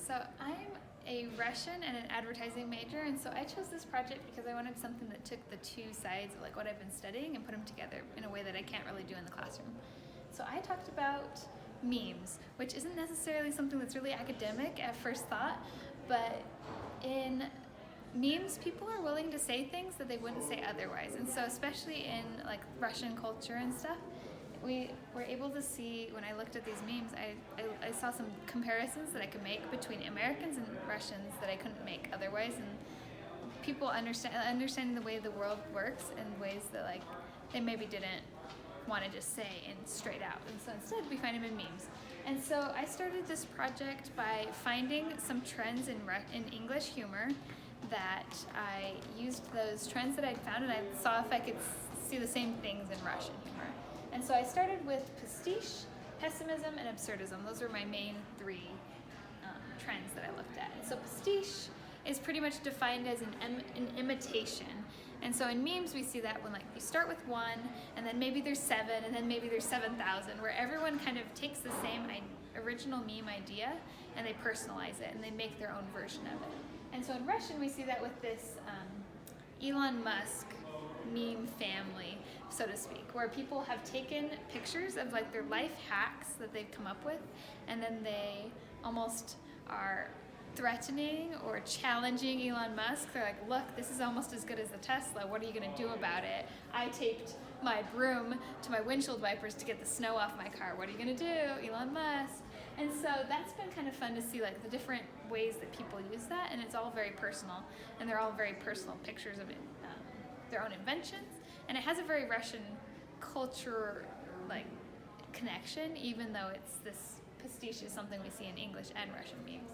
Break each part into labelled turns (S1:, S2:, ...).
S1: So I'm a Russian and an advertising major, and so I chose this project because I wanted something that took the two sides of like what I've been studying and put them together in a way that I can't really do in the classroom. So I talked about memes, which isn't necessarily something that's really academic at first thought, but in memes, people are willing to say things that they wouldn't say otherwise. And so especially in like Russian culture and stuff, we were able to see, when I looked at these memes, I saw some comparisons that I could make between Americans and Russians that I couldn't make otherwise, and people understanding the way the world works in ways that like they maybe didn't want to just say and straight out, and so instead we find them in memes. And so I started this project by finding some trends in English humor that I used those trends that I'd found, and I saw if I could see the same things in Russian humor. And so I started with pastiche, pessimism, and absurdism. Those were my main three trends that I looked at. And so pastiche is pretty much defined as an imitation. And so in memes we see that when like you start with one, and then maybe there's 7, and then maybe there's 7,000, where everyone kind of takes the same original meme idea and they personalize it and they make their own version of it. And so in Russian we see that with this Elon Musk meme family, so to speak, where people have taken pictures of like their life hacks that they've come up with, and then they almost are threatening or challenging Elon Musk. They're like, look, this is almost as good as the Tesla. What are you going to do about it? I taped my broom to my windshield wipers to get the snow off my car. What are you going to do, Elon Musk? And so that's been kind of fun to see like the different ways that people use that, and it's all very personal, and they're all very personal pictures of it, their own inventions, and it has a very Russian culture like connection, even though it's this pastiche is something we see in English and Russian memes.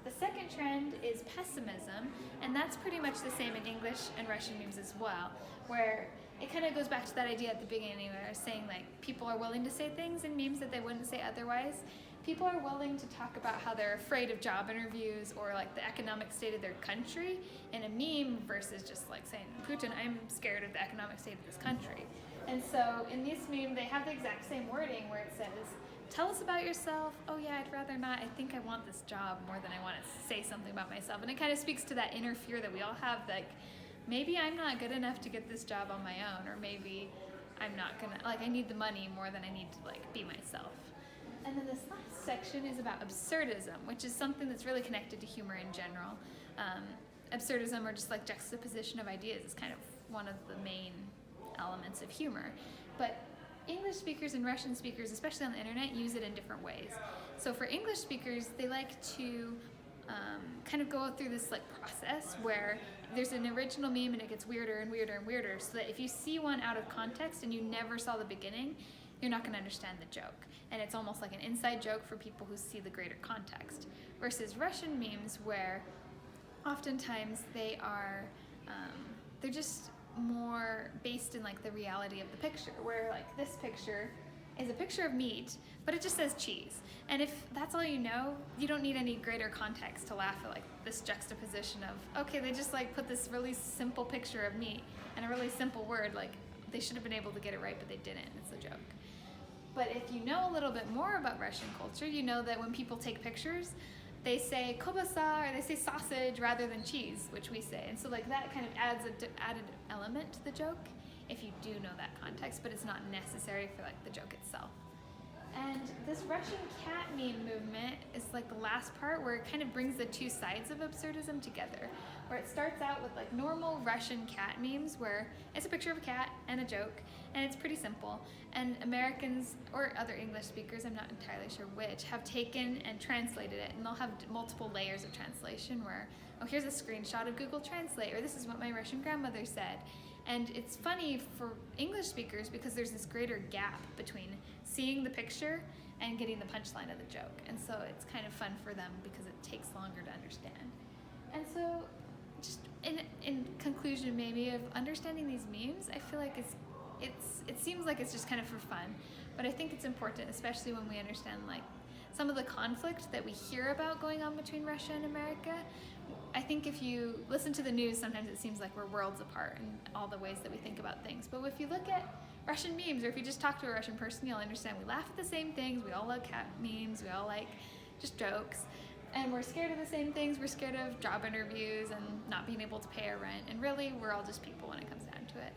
S1: The second trend is pessimism, and that's pretty much the same in English and Russian memes as well, where it kind of goes back to that idea at the beginning where I was saying like people are willing to say things in memes that they wouldn't say otherwise. People are willing to talk about how they're afraid of job interviews or like the economic state of their country in a meme versus just like saying, Putin, I'm scared of the economic state of this country. And so in this meme, they have the exact same wording where it says, tell us about yourself. Oh yeah, I'd rather not. I think I want this job more than I want to say something about myself. And it kind of speaks to that inner fear that we all have, like maybe I'm not good enough to get this job on my own, or maybe I'm not gonna, like I need the money more than I need to like be myself. And then this last section is about absurdism, which is something that's really connected to humor in general. Absurdism, or just like juxtaposition of ideas, is kind of one of the main elements of humor. But English speakers and Russian speakers, especially on the internet, use it in different ways. So for English speakers, they like to kind of go through this like process where there's an original meme and it gets weirder and weirder and weirder, so that if you see one out of context and you never saw the beginning, you're not going to understand the joke. And it's almost like an inside joke for people who see the greater context. Versus Russian memes, where oftentimes they are, they're just more based in like the reality of the picture, where like this picture is a picture of meat, but it just says cheese. And if that's all you know, you don't need any greater context to laugh at like this juxtaposition of, okay, they just like put this really simple picture of meat and a really simple word, like they should have been able to get it right, but they didn't. It's a joke. But if you know a little bit more about Russian culture, you know that when people take pictures, they say kobasa, or they say sausage rather than cheese, which we say. And so like that kind of adds an added element to the joke if you do know that context, but it's not necessary for like the joke itself. And this Russian cat meme movement is like the last part, where it kind of brings the two sides of absurdism together, where it starts out with like normal Russian cat memes where it's a picture of a cat and a joke, and it's pretty simple. And Americans or other English speakers, I'm not entirely sure which, have taken and translated it, and they'll have multiple layers of translation where, oh, here's a screenshot of Google Translate, or this is what my Russian grandmother said. And it's funny for English speakers because there's this greater gap between seeing the picture and getting the punchline of the joke. And so it's kind of fun for them because it takes longer to understand. And so just in conclusion maybe of understanding these memes, I feel like it seems like it's just kind of for fun, but I think it's important, especially when we understand like some of the conflict that we hear about going on between Russia and America. I think if you listen to the news, sometimes it seems like we're worlds apart in all the ways that we think about things. But if you look at Russian memes, or if you just talk to a Russian person, you'll understand we laugh at the same things, we all love cat memes, we all like just jokes. And we're scared of the same things. We're scared of job interviews and not being able to pay our rent. And really, we're all just people when it comes down to it.